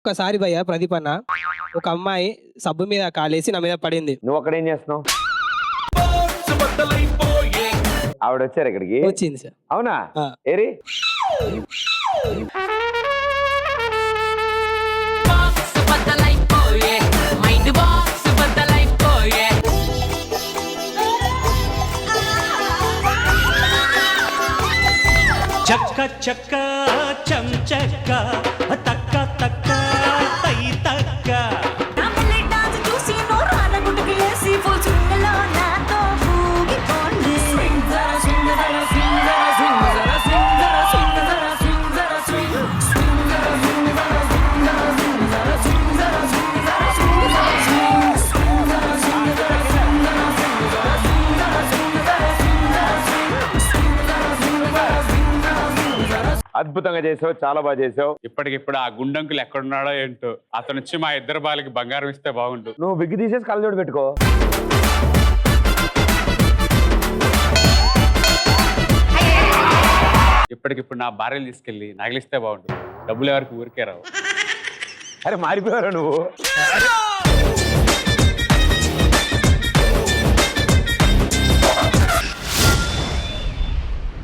ఒక్కసారి భయ్య ప్రదీప్ అన్న ఒక అమ్మాయి సబ్బు మీద కాలేసి నా మీద పడింది. నువ్వు అక్కడ ఏం చేస్తున్నావు? ఆవిడ వచ్చారు ఇక్కడికి? వచ్చింది సార్. అవునా? ఆ. ఏరి చక్క చక్క చం చక్క తక్క తక్క తై తక్క అద్భుతంగా చేసావు, చాలా బాగా చేసావు. ఇప్పటికిప్పుడు ఆ గుండంకులు ఎక్కడున్నాడో ఏంటో, అతను వచ్చి మా ఇద్దరు బాలకి బంగారం ఇస్తే బాగుండు. నువ్వు విగ్గు తీసేసి కళ్ళజోడు పెట్టుకో. ఇప్పటికిప్పుడు నా భార్యలు తీసుకెళ్ళి నగిలిస్తే బాగుండు. డబ్బులు ఎవరికి ఊరికే రావు. అరే మారిపోయారు నువ్వు.